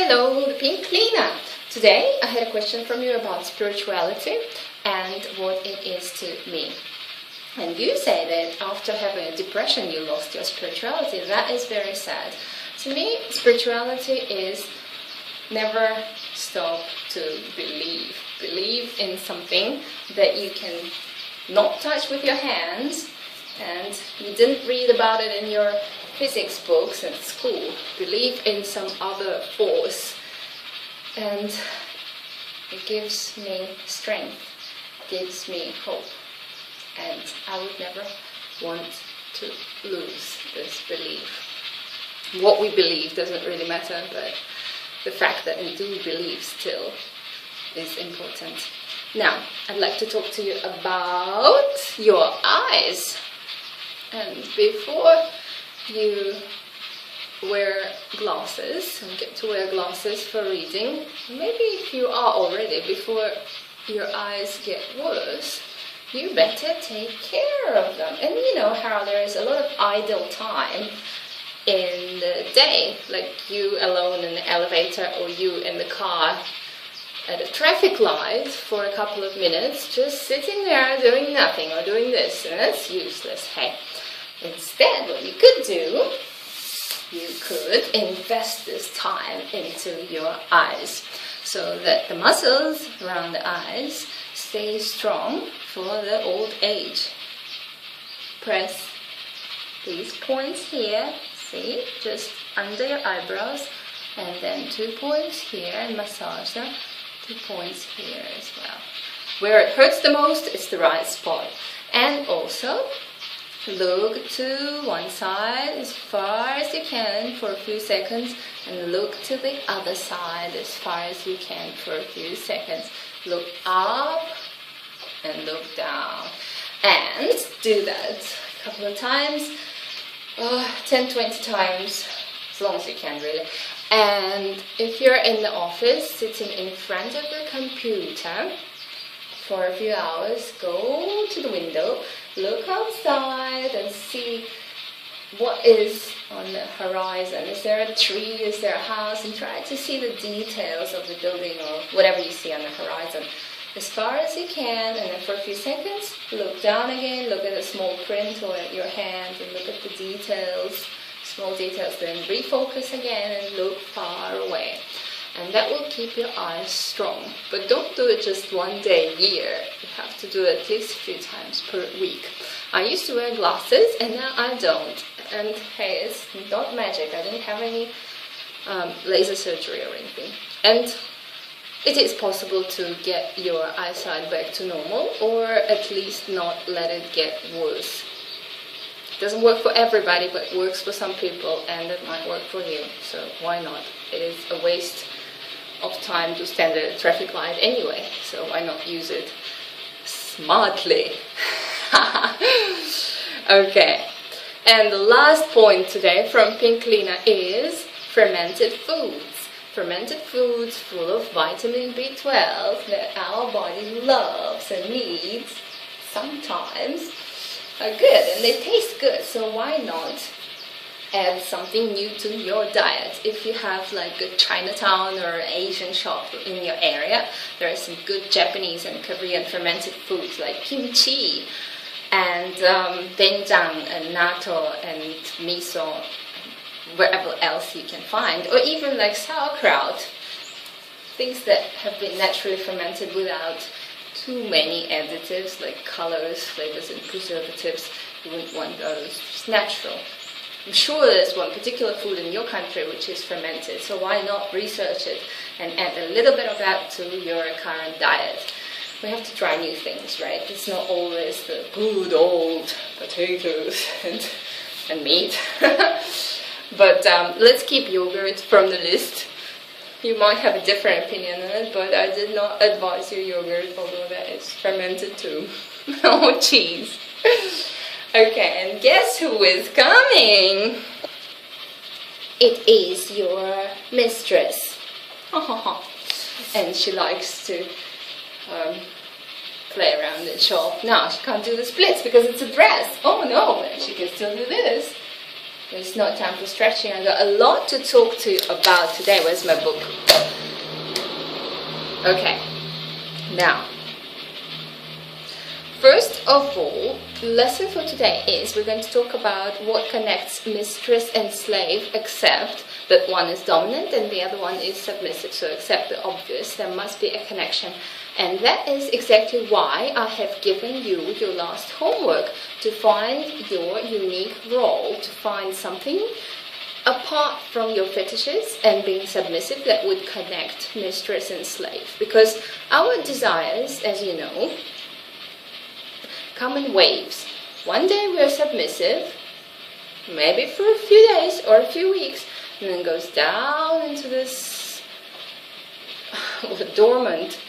Hello, the Pink Cleaner. Today I had a question from you about spirituality and what it is to me. And you say that after having a depression you lost your spirituality. That is very sad. To me, spirituality is never stop to believe. Believe in something that you can not touch with your hands and you didn't read about it in your physics books at school. Believe in some other force, and it gives me strength, gives me hope, and I would never want to lose this belief. What we believe doesn't really matter, but the fact that we do believe still is important. Now, I'd like to talk to you about your eyes. And before you wear glasses and get to wear glasses for reading, maybe if you are already, before your eyes get worse, you better take care of them. And you know how there is a lot of idle time in the day, like you alone in the elevator or you in the car at a traffic light for a couple of minutes, just sitting there doing nothing or doing this, and that's useless. Hey, instead what you could do, you could invest this time into your eyes so that the muscles around the eyes stay strong for the old age. Press these points here, see, just under your eyebrows, and then 2 points here, and massage them, 2 points here as well. Where it hurts the most is the right spot. And also look to one side as far as you can for a few seconds, and look to the other side as far as you can for a few seconds. Look up and look down, and do that a couple of times, 10-20 times, as long as you can really. And if you're in the office sitting in front of your computer for a few hours, go to the window, look outside and see what is on the horizon. Is there a tree? Is there a house? And try to see the details of the building or whatever you see on the horizon as far as you can. And then for a few seconds, look down again, look at the small print or at your hand and look at the details, small details. Then refocus again and look far away. And that will keep your eyes strong. But don't do it just one day a year. You have to do it at least a few times per week. I used to wear glasses and now I don't. And hey, it's not magic. I didn't have any laser surgery or anything. And it is possible to get your eyesight back to normal, or at least not let it get worse. It doesn't work for everybody, but it works for some people, and it might work for you. So why not? It is a waste of time to stand at a traffic light anyway, so why not use it smartly? Okay, and the last point today from Pink Lena is fermented foods. Fermented foods full of vitamin B12 that our body loves and needs sometimes are good, and they taste good, so why not add something new to your diet? If you have like a Chinatown or an Asian shop in your area, there are some good Japanese and Korean fermented foods like kimchi and doenjang and natto and miso, wherever else you can find, or even like sauerkraut, things that have been naturally fermented without too many additives like colors, flavors and preservatives. You wouldn't want those, just natural. I'm sure there's one particular food in your country which is fermented, so why not research it and add a little bit of that to your current diet? We have to try new things, right? It's not always the good old potatoes and meat. But let's keep yogurt from the list. You might have a different opinion on it, but I did not advise you yogurt, although that is fermented too. Oh, cheese. Okay, and guess who is coming? It is your mistress. And she likes to play around and show off. Now, she can't do the splits because it's a dress. Oh no, but she can still do this. It's not time for stretching. I got a lot to talk to you about today. Where's my book? Okay, now, first of all, the lesson for today is we're going to talk about what connects mistress and slave, except that one is dominant and the other one is submissive. So except the obvious, there must be a connection. And that is exactly why I have given you your last homework, to find your unique role, to find something apart from your fetishes and being submissive that would connect mistress and slave. Because our desires, as you know, come in waves. One day we're submissive, maybe for a few days or a few weeks, and then goes down into this dormant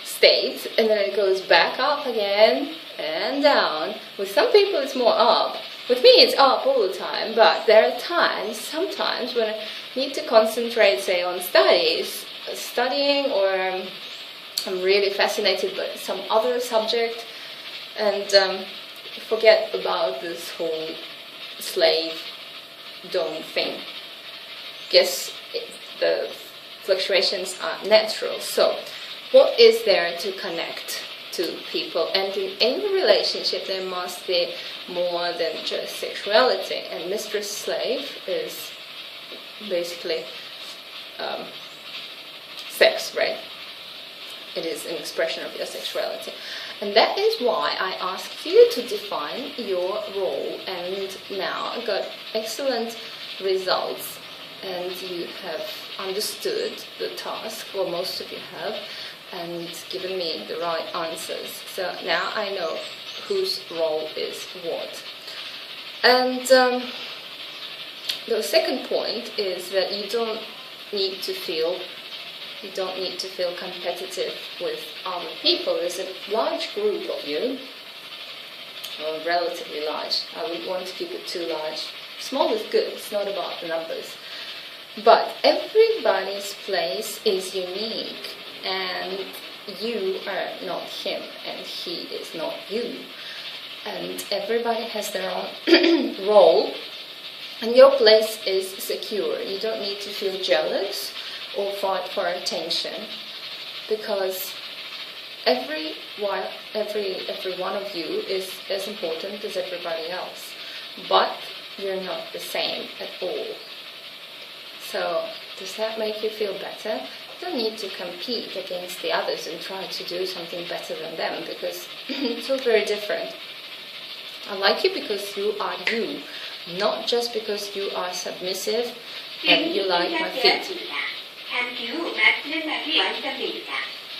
state, and then it goes back up again and down. With some people it's more up. With me it's up all the time, but there are times, sometimes, when I need to concentrate, say, on studying, or I'm really fascinated by some other subject, and forget about this whole slave-dom thing. Guess the fluctuations are natural. So, what is there to connect to people? And in any relationship, there must be more than just sexuality. And mistress-slave is basically sex, right? It is an expression of your sexuality. And that is why I asked you to define your role. And now I got excellent results. And you have understood the task, or most of you have, and given me the right answers. So now I know whose role is what. And the second point is that you don't need to feel competitive with other people. There's a large group of you, or relatively large. I wouldn't want to keep it too large. Small is good, it's not about the numbers. But everybody's place is unique, and you are not him, and he is not you. And everybody has their own role, and your place is secure. You don't need to feel jealous or fight for attention, because every one of you is as important as everybody else, but you're not the same at all. So, does that make you feel better? You don't need to compete against the others and try to do something better than them, because it's all very different. I like you because you are you, not just because you are submissive and you like my feet.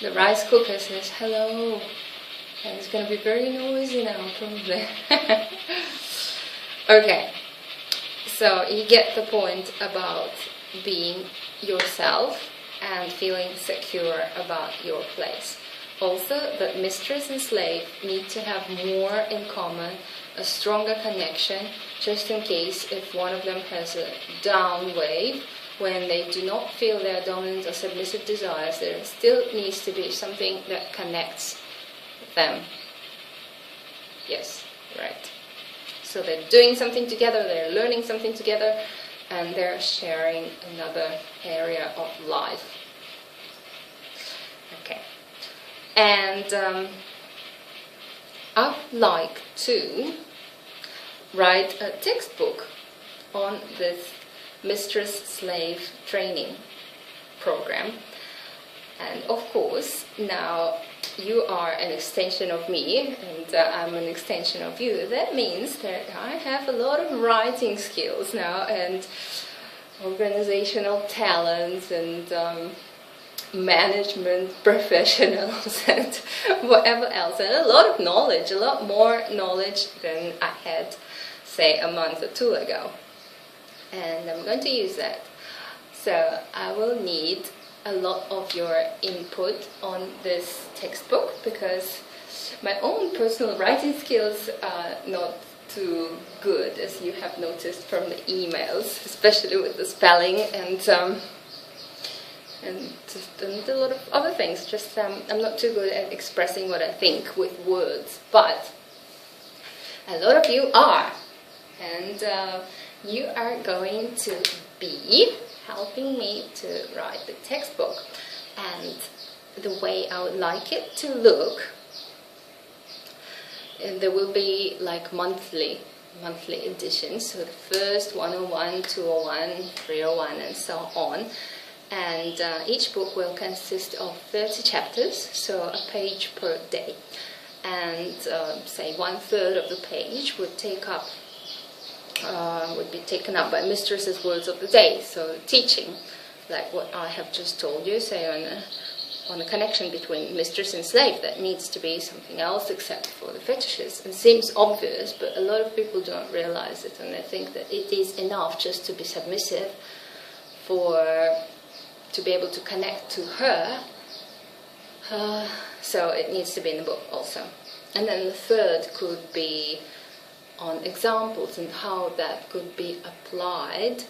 The rice cooker says hello, and it's going to be very noisy now, probably. Okay, so you get the point about being yourself and feeling secure about your place. Also, that mistress and slave need to have more in common, a stronger connection, just in case if one of them has a down wave, when they do not feel their dominant or submissive desires, there still needs to be something that connects them. Yes, right. So they're doing something together, they're learning something together, and they're sharing another area of life. Okay. And I'd like to write a textbook on this mistress-slave training program. And of course, now you are an extension of me, and I'm an extension of you. That means that I have a lot of writing skills now, and organizational talents, and management professionals, and whatever else, and a lot of knowledge, a lot more knowledge than I had, say, a month or two ago. And I'm going to use that. So I will need a lot of your input on this textbook, because my own personal writing skills are not too good, as you have noticed from the emails, especially with the spelling and a lot of other things. Just I'm not too good at expressing what I think with words, but a lot of you are, and you are going to be helping me to write the textbook. And the way I would like it to look, and there will be like monthly editions, so the first 101, 201, 301 and so on. And each book will consist of 30 chapters, so a page per day. And say 1/3 of the page would be taken up by Mistress's words of the day, so teaching, like what I have just told you, say on a connection between mistress and slave. That needs to be something else except for the fetishes. It seems obvious, but a lot of people don't realize it, and they think that it is enough just to be submissive to be able to connect to her. So it needs to be in the book also. And then the third could be on examples and how that could be applied.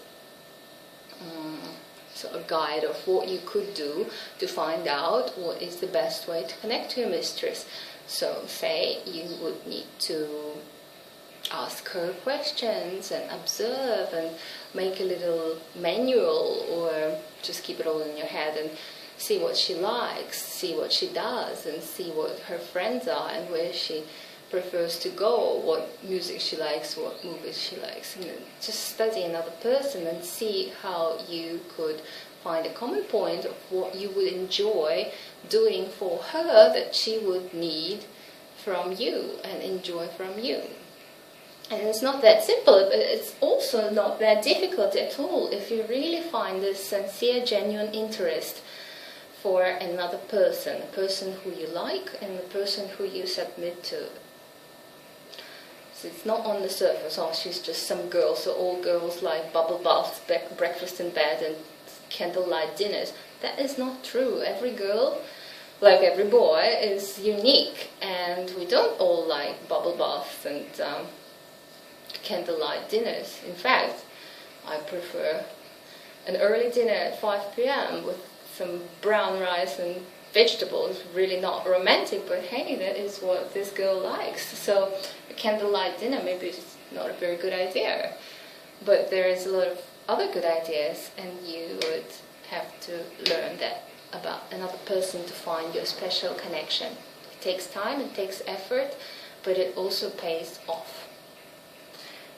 So a guide of what you could do to find out what is the best way to connect to your mistress. So say you would need to ask her questions and observe and make a little manual, or just keep it all in your head and see what she likes, see what she does, and see what her friends are and where she prefers to go, what music she likes, what movies she likes, and just study another person and see how you could find a common point of what you would enjoy doing for her that she would need from you and enjoy from you. And it's not that simple, but it's also not that difficult at all if you really find this sincere, genuine interest for another person, a person who you like and the person who you submit to. So it's not on the surface, oh, she's just some girl, so all girls like bubble baths, breakfast in bed and candlelight dinners. That is not true. Every girl, like every boy, is unique, and we don't all like bubble baths and candlelight dinners. In fact, I prefer an early dinner at 5 p.m. with some brown rice and vegetables. Really not romantic, but hey, that is what this girl likes. So a candlelight dinner maybe is not a very good idea, but there is a lot of other good ideas, and you would have to learn that about another person to find your special connection. It takes time, it takes effort, but it also pays off.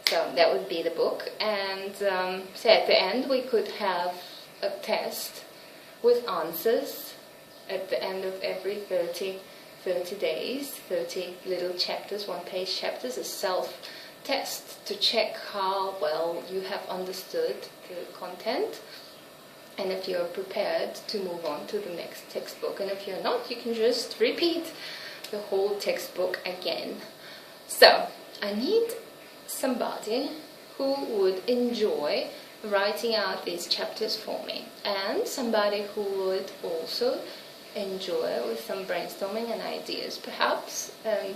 So that would be the book, and so at the end we could have a test with answers at the end of every 30 days, 30 little chapters, one-page chapters, a self-test to check how well you have understood the content and if you're prepared to move on to the next textbook. And if you're not, you can just repeat the whole textbook again. So I need somebody who would enjoy writing out these chapters for me, and somebody who would also enjoy with some brainstorming and ideas perhaps. And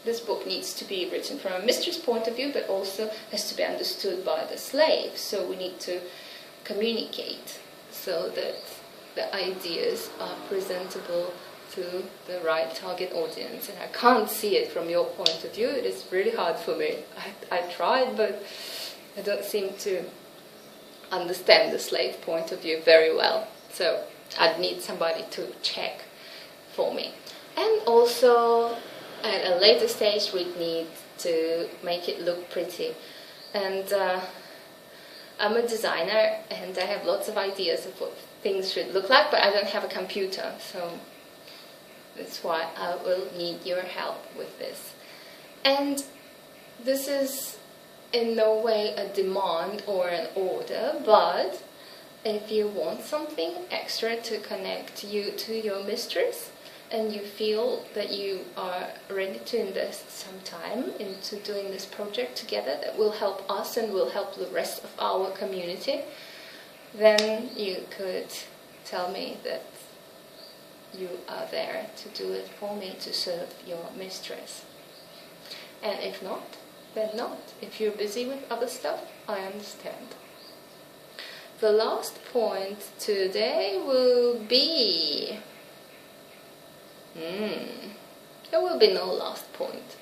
this book needs to be written from a mistress point of view, but also has to be understood by the slave, so we need to communicate so that the ideas are presentable to the right target audience. And I can't see it from your point of view. It is really hard for me. I tried, but I don't seem to understand the slave point of view very well. So I'd need somebody to check for me. And also, at a later stage, we'd need to make it look pretty. And I'm a designer, and I have lots of ideas of what things should look like, but I don't have a computer, so that's why I will need your help with this. And this is in no way a demand or an order, but if you want something extra to connect you to your mistress, and you feel that you are ready to invest some time into doing this project together that will help us and will help the rest of our community, then you could tell me that you are there to do it for me, to serve your mistress. And if not, then not. If you're busy with other stuff, I understand. The last point today will be... there will be no last point.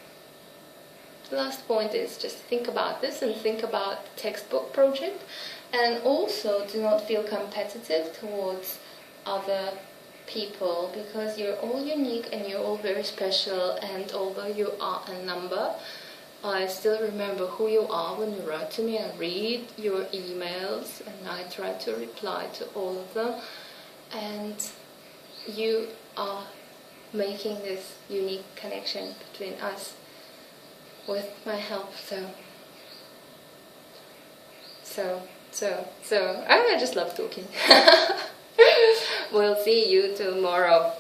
the last point is just think about this and think about the textbook project, and also do not feel competitive towards other people, because you're all unique and you're all very special, and although you are a number, I still remember who you are when you write to me. I read your emails and I try to reply to all of them, and you are making this unique connection between us with my help. So I just love talking. We'll see you tomorrow.